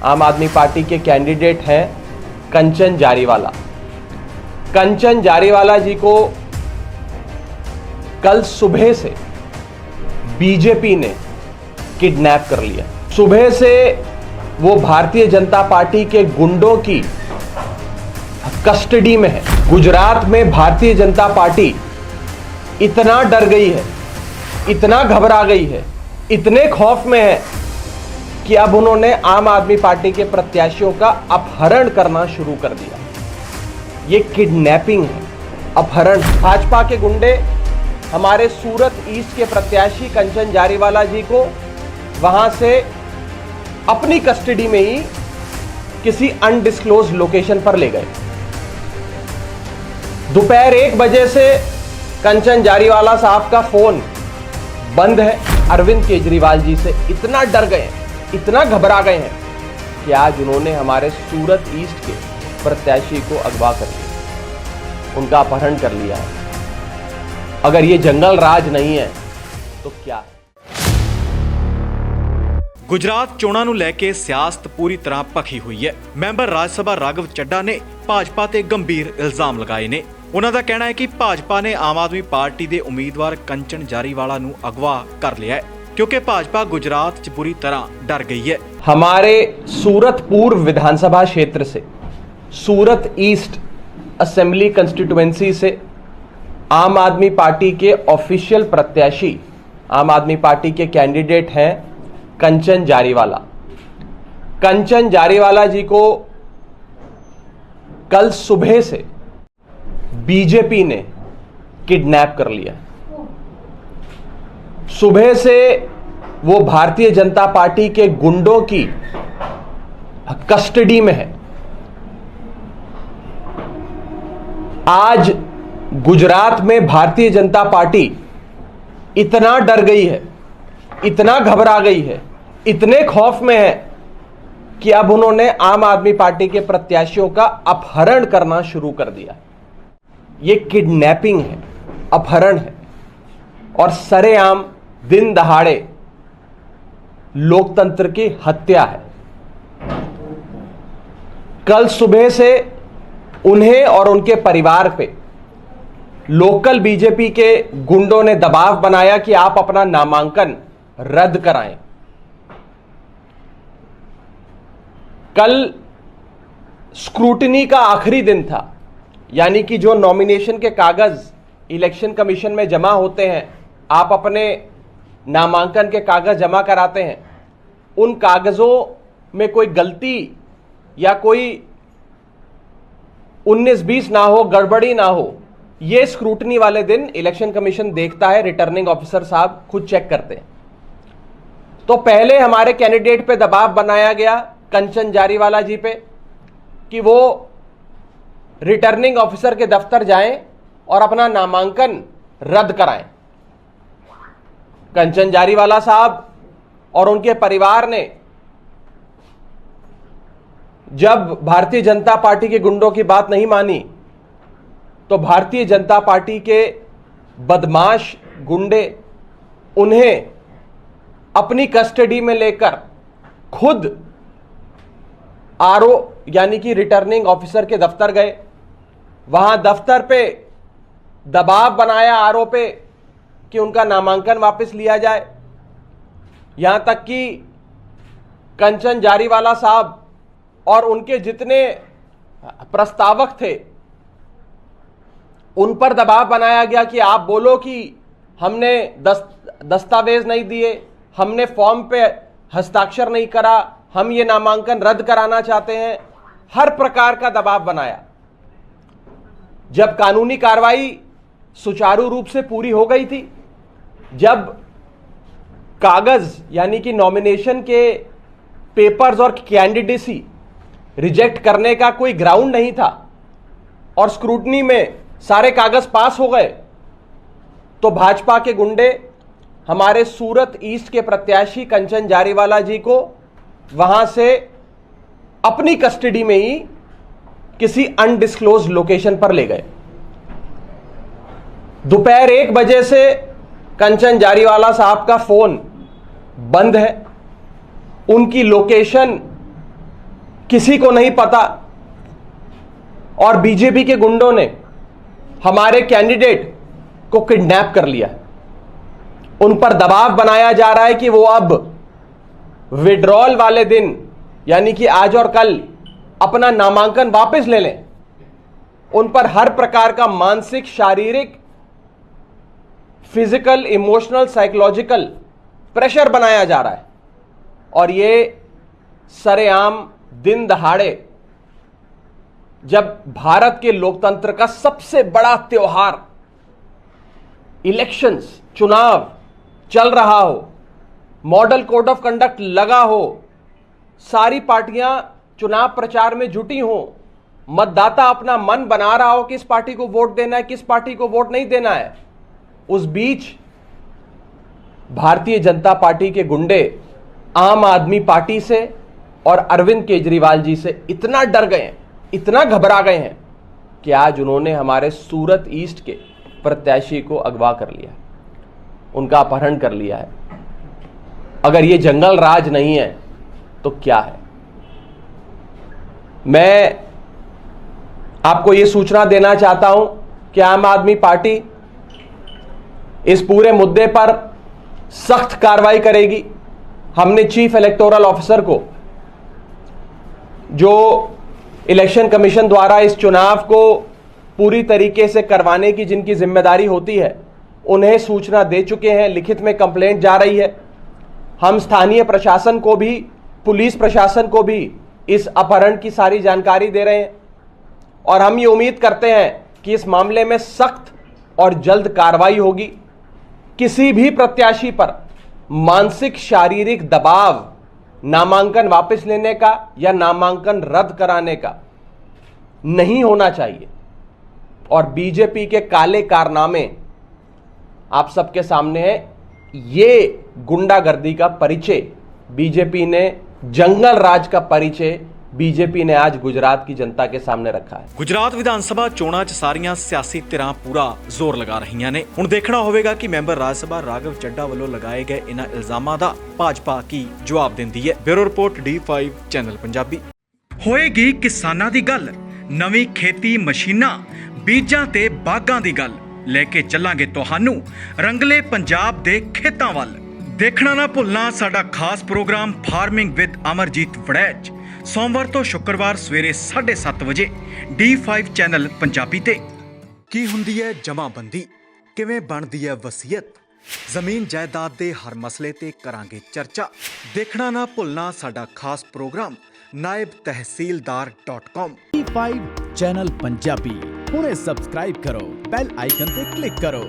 आम आदमी पार्टी के कैंडिडेट हैं कंचन जारीवाला। कंचन जारीवाला जी को कल सुबह से बीजेपी ने किडनैप कर लिया। सुबह से वो भारतीय जनता पार्टी के गुंडों की कस्टडी में है। गुजरात में भारतीय जनता पार्टी इतना डर गई है, इतना घबरा गई है, इतने खौफ में है कि अब उन्होंने आम आदमी पार्टी के प्रत्याशियों का अपहरण करना शुरू कर दिया। ये किडनैपिंग है, अपहरण। भाजपा के गुंडे हमारे सूरत ईस्ट के प्रत्याशी कंचन जारीवाला जी को वहां से अपनी कस्टडी में ही किसी अनडिस्क्लोज लोकेशन पर ले गए। दोपहर 1 बजे से कंचन जारीवाला साहब का फोन बंद है। अरविंद केजरीवाल जी से इतना डर गए हैं, इतना घबरा गए हैं कि आज उन्होंने हमारे सूरत ईस्ट के प्रत्याशी को अगवा कर लिया, उनका अपहरण कर लिया है। अगर ये जंगल राज नहीं है तो क्या है? ਗੁਜਰਾਤ ਚੋਣਾਂ ਨੂੰ ਲੈ ਕੇ ਸਿਆਸਤ ਪੂਰੀ ਤਰ੍ਹਾਂ ਭਖੀ ਹੋਈ ਹੈ। ਮੈਂਬਰ ਰਾਜ ਸਭਾ ਰਾਘਵ ਚੱਡਾ ਨੇ ਭਾਜਪਾ ਤੇ ਗੰਭੀਰ ਇਲਜ਼ਾਮ ਲਗਾਏ ਨੇ। ਉਹਨਾਂ ਦਾ ਕਹਿਣਾ ਹੈ ਕਿ ਭਾਜਪਾ ਨੇ ਆਮ ਆਦਮੀ ਪਾਰਟੀ ਦੇ ਉਮੀਦਵਾਰ ਕੰਚਨ ਜਾਰੀਵਾਲਾ ਨੂੰ ਅਗਵਾ ਕਰ ਲਿਆ ਹੈ क्योंकि भाजपा गुजरात च बुरी तरह डर गई है। हमारे सूरत पूर्व विधानसभा क्षेत्र से, सूरत ईस्ट असेंबली कंस्टिट्यूएंसी से आम आदमी पार्टी के ऑफिशियल प्रत्याशी, आम आदमी पार्टी के कैंडिडेट हैं कंचन जारीवाला। कंचन जारीवाला जी को कल सुबह से बीजेपी ने किडनैप कर लिया। सुबह से वो भारतीय जनता पार्टी के गुंडों की कस्टडी में है। आज गुजरात में भारतीय जनता पार्टी इतना डर गई है, इतना घबरा गई है, इतने खौफ में है कि अब उन्होंने आम आदमी पार्टी के प्रत्याशियों का अपहरण करना शुरू कर दिया। ये किडनैपिंग है, अपहरण है और सरेआम दिन दहाड़े लोकतंत्र की हत्या है। कल सुबह से उन्हें और उनके परिवार पे लोकल बीजेपी के गुंडों ने दबाव बनाया कि आप अपना नामांकन रद्द कराएं। कल स्क्रूटनी का आखिरी दिन था, यानी कि जो नॉमिनेशन के कागज इलेक्शन कमीशन में जमा होते हैं, आप अपने नामांकन के कागज जमा कराते हैं, उन कागजों में कोई गलती या कोई 19-20 ना हो, गड़बड़ी ना हो, ये स्क्रूटनी वाले दिन इलेक्शन कमीशन देखता है। रिटर्निंग ऑफिसर साहब खुद चेक करते हैं। तो पहले हमारे कैंडिडेट पे दबाव बनाया गया, कंचन जारीवाला जी पे, कि वो रिटर्निंग ऑफिसर के दफ्तर जाएं और अपना नामांकन रद्द कराएं। कंचन जारीवाला साहब और उनके परिवार ने जब भारतीय जनता पार्टी के गुंडों की बात नहीं मानी तो भारतीय जनता पार्टी के बदमाश गुंडे उन्हें अपनी कस्टडी में लेकर खुद आरओ यानी कि रिटर्निंग ऑफिसर के दफ्तर गए। वहां दफ्तर पे दबाव बनाया आरओ पे कि उनका नामांकन वापस लिया जाए। यहां तक कि कंचन जारीवाला साहब और उनके जितने प्रस्तावक थे उन पर दबाव बनाया गया कि आप बोलो कि हमने दस्तावेज नहीं दिए, हमने फॉर्म पे हस्ताक्षर नहीं करा, हम ये नामांकन रद्द कराना चाहते हैं। हर प्रकार का दबाव बनाया। जब कानूनी कार्रवाई सुचारू रूप से पूरी हो गई थी, जब कागज यानी कि नॉमिनेशन के पेपर्स और कैंडिडेसी रिजेक्ट करने का कोई ग्राउंड नहीं था और स्क्रूटनी में सारे कागज पास हो गए, तो भाजपा के गुंडे हमारे सूरत ईस्ट के प्रत्याशी कंचन जारीवाला जी को वहां से अपनी कस्टडी में ही किसी अनडिस्क्लोज लोकेशन पर ले गए। दोपहर 1 बजे से कंचन जारीवाला साहब का फोन बंद है। उनकी लोकेशन किसी को नहीं पता और बीजेपी के गुंडों ने हमारे कैंडिडेट को किडनैप कर लिया। उन पर दबाव बनाया जा रहा है कि वो अब विड्रॉल वाले दिन यानी कि आज और कल अपना नामांकन वापस ले लें। उन पर हर प्रकार का मानसिक, शारीरिक, फिजिकल, इमोशनल, साइकोलॉजिकल प्रेशर बनाया जा रहा है और ये सरेआम दिन दहाड़े जब भारत के लोकतंत्र का सबसे बड़ा त्योहार इलेक्शंस, चुनाव चल रहा हो, मॉडल कोड ऑफ कंडक्ट लगा हो, सारी पार्टियां चुनाव प्रचार में जुटी हो, मतदाता अपना मन बना रहा हो कि किस पार्टी को वोट देना है, किस पार्टी को वोट नहीं देना है, उस बीच भारतीय जनता पार्टी के गुंडे आम आदमी पार्टी से और अरविंद केजरीवाल जी से इतना डर गए हैं, इतना घबरा गए हैं कि आज उन्होंने हमारे सूरत ईस्ट के प्रत्याशी को अगवा कर लिया, उनका अपहरण कर लिया है। अगर ये जंगल राज नहीं है तो क्या है? मैं आपको ये सूचना देना चाहता हूं कि आम आदमी पार्टी इस पूरे मुद्दे पर सख्त कार्रवाई करेगी। हमने चीफ इलेक्टोरल ऑफिसर को, जो इलेक्शन कमीशन द्वारा इस चुनाव को पूरी तरीके से करवाने की जिनकी जिम्मेदारी होती है, उन्हें सूचना दे चुके हैं। लिखित में कंप्लेंट जा रही है। हम स्थानीय प्रशासन को भी, पुलिस प्रशासन को भी इस अपहरण की सारी जानकारी दे रहे हैं और हम ये उम्मीद करते हैं कि इस मामले में सख्त और जल्द कार्रवाई होगी। किसी भी प्रत्याशी पर मानसिक, शारीरिक दबाव नामांकन वापस लेने का या नामांकन रद्द कराने का नहीं होना चाहिए और बीजेपी के काले कारनामे आप सबके सामने है। ये गुंडागर्दी का परिचय बीजेपी ने, जंगल राज का परिचय बीजेपी ने आज गुजरात की जनता के सामने रखा है। ਗੁਜਰਾਤ ਵਿਧਾਨ ਸਭਾ ਚੋਣਾਂ 'ਚ ਸਾਰੀਆਂ ਸਿਆਸੀ ਧਿਰਾਂ ਪੂਰਾ ਜ਼ੋਰ ਲਗਾ ਰਹੀਆਂ ਨੇ। ਹੁਣ ਦੇਖਣਾ ਹੋਵੇਗਾ ਕਿ ਮੈਂਬਰ ਰਾਜ ਸਭਾ ਰਾਘਵ ਚੱਡਾ ਵੱਲੋਂ ਲਗਾਏ ਗਏ ਇਹਨਾਂ ਇਲਜ਼ਾਮਾਂ ਦਾ ਭਾਜਪਾ ਕੀ ਜਵਾਬ ਦਿੰਦੀ ਹੈ। Bureau report D5 channel Punjabi. ਹੋਏਗੀ ਕਿਸਾਨਾਂ ਦੀ ਗੱਲ, ਨਵੀਂ ਖੇਤੀ ਮਸ਼ੀਨਾਂ, ਬੀਜਾਂ ਤੇ ਬਾਗਾਂ ਦੀ ਗੱਲ ਲੈ ਕੇ ਚੱਲਾਂਗੇ ਤੁਹਾਨੂੰ ਰੰਗਲੇ ਪੰਜਾਬ ਦੇ ਖੇਤਾਂ ਵੱਲ। ਦੇਖਣਾ ਨਾ ਭੁੱਲਣਾ ਸਾਡਾ ਖਾਸ programme farming with Amarjeet Waraich, ਸੋਮਵਾਰ ਤੋਂ ਸ਼ੁੱਕਰਵਾਰ ਸਵੇਰੇ 7:30 ਵਜੇ D5 ਚੈਨਲ ਪੰਜਾਬੀ ਤੇ। ਕੀ ਹੁੰਦੀ ਹੈ ਜਮਾਬੰਦੀ, ਕਿਵੇਂ ਬਣਦੀ ਹੈ ਵਸੀਅਤ, ਜ਼ਮੀਨ ਜਾਇਦਾਦ ਦੇ ਹਰ ਮਸਲੇ ਤੇ ਕਰਾਂਗੇ ਚਰਚਾ। ਦੇਖਣਾ ਨਾ ਭੁੱਲਣਾ ਸਾਡਾ ਖਾਸ programme naibtehsildar.com। D5 channel Punjabi ਹੁਣੇ ਸਬਸਕ੍ਰਾਈਬ ਕਰੋ, ਬੈਲ ਆਈਕਨ ਤੇ ਕਲਿੱਕ ਕਰੋ।